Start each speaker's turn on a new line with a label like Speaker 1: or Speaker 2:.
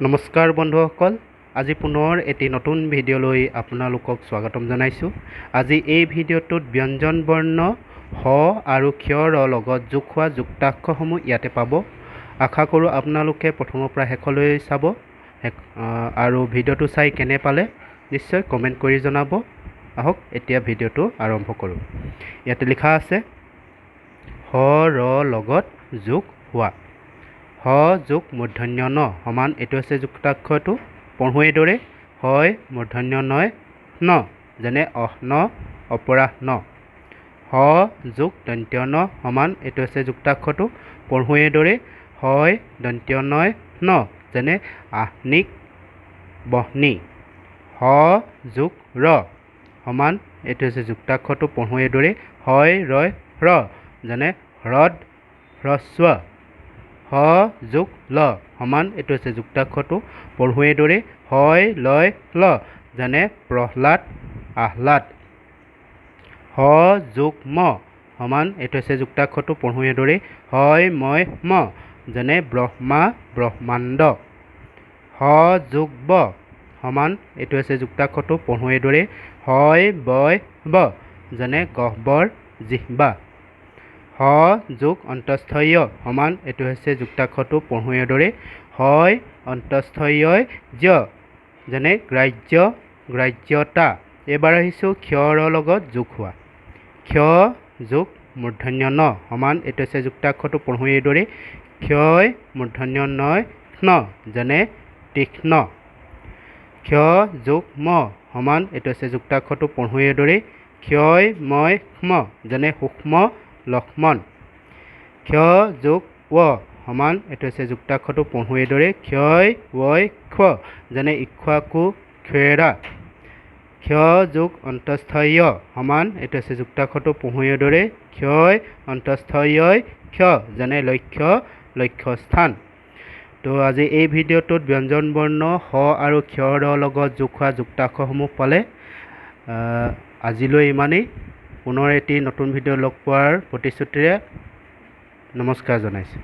Speaker 1: নমস্কাৰ বন্ধুসকল, আজি পুনৰ এটি নতুন ভিডিঅ'লৈ আপোনালোকক স্বাগতম জনাইছোঁ। আজি এই ভিডিঅ'টোত ব্যঞ্জন বৰ্ণ হ আৰু ক্ষৰ লগত যোগ হোৱা যুক্তাক্ষৰসমূহ ইয়াতে পাব। আশা কৰোঁ আপোনালোকে প্ৰথমৰ পৰা শেষলৈ চাব আৰু ভিডিঅ'টো চাই কেনে পালে নিশ্চয় কমেণ্ট কৰি জনাব। আহক এতিয়া ভিডিঅ'টো আৰম্ভ কৰোঁ। ইয়াতে লিখা আছে হ ৰ লগত যোগ হোৱা। হ যোগ মূৰ্ধন্য ন সমান, এইটো হৈছে যুক্তাক্ষৰটো পঢ়োঁ এইদৰে, হয় মূৰ্ধন্য নয় ন, যেনে অহ্ন অপৰাহ ন। হ যোগ দন্ত্য ন সমান, এইটো হৈছে যুক্তাক্ষৰটো পঢ়োঁ এইদৰে, হয় দন্ত্য নয় ন, যেনে আহ্নিক বহ্নি। হ যোগ ৰ সমান, এইটো হৈছে যুক্তাক্ষৰটো পঢ়োঁ এইদৰে, হয় ৰয় ৰ, যেনে হ্ৰদ হ্ৰস্ব। হ যোগ ল সমান, এইটো হৈছে যুক্তাক্ষৰটো পঢ়োঁ এইদৰে, হয় লয় ল, যেনে প্ৰহ্লাদ আহ্লাদ। হ যোগ ম সমান, এইটো হৈছে যুক্তাক্ষৰটো পঢ়োঁ এইদৰে, হয় ময় ম, যেনে ব্ৰহ্মা ব্ৰহ্মাণ্ড। হ যোগ ব সমান, এইটো হৈছে যুক্তাক্ষৰটো পঢ়োঁ এইদৰে, হয় বয় ব, যেনে গহ্বৰ জিহ্বা। হ যোগ অন্তস্থ য় সমান, এইটো হৈছে যুক্তাক্ষৰটো পঢ়োঁ এইদৰে, হয় অন্তস্থ য় য, যেনে গ্ৰাহ্য গ্ৰাহ্যতা। এইবাৰ আহিছোঁ ক্ষৰ লগত যোগ হোৱা। ক্ষ যোগ মূৰ্ধন্য ন সমান, এইটো হৈছে যুক্তাক্ষৰটো পঢ়োঁ এইদৰে, ক্ষয় মূৰ্ধন্য নয় ন, যেনে তীক্ষ্ণ। ক্ষ যোগ ম সমান, এইটো হৈছে যুক্তাক্ষৰটো পঢ়োঁ এইদৰে, ক্ষয় ময় ম, যেনে সূক্ষ্ম লক্ষ্মণ। ক্ষ যোগ ৱ সমান, এইটো হৈছে যুক্তাক্ষৰটো পঢ়োঁ এইদৰে, ক্ষয় ৱয় ক্ষ, যেনে ইক্ষ্বাকু ক্ষেৰা। ক্ষ যোগ অন্তস্থ য় সমান, এইটো হৈছে যুক্তাক্ষৰটো পঢ়োঁ এইদৰে, ক্ষয় অন্তস্থ য় ক্ষ, যেনে লক্ষ্য লক্ষ্যস্থান। তো আজি এই ভিডিঅ'টোত ব্যঞ্জন বৰ্ণ হ আৰু ক্ষৰ লগত যোগ হোৱা যুক্তাক্ষৰসমূহ পালে। আজিলৈ ইমানেই। পুনৰ এটি নতুন ভিডিঅ' লগ পোৱাৰ প্ৰতিশ্ৰুতিৰে নমস্কাৰ জনাইছোঁ।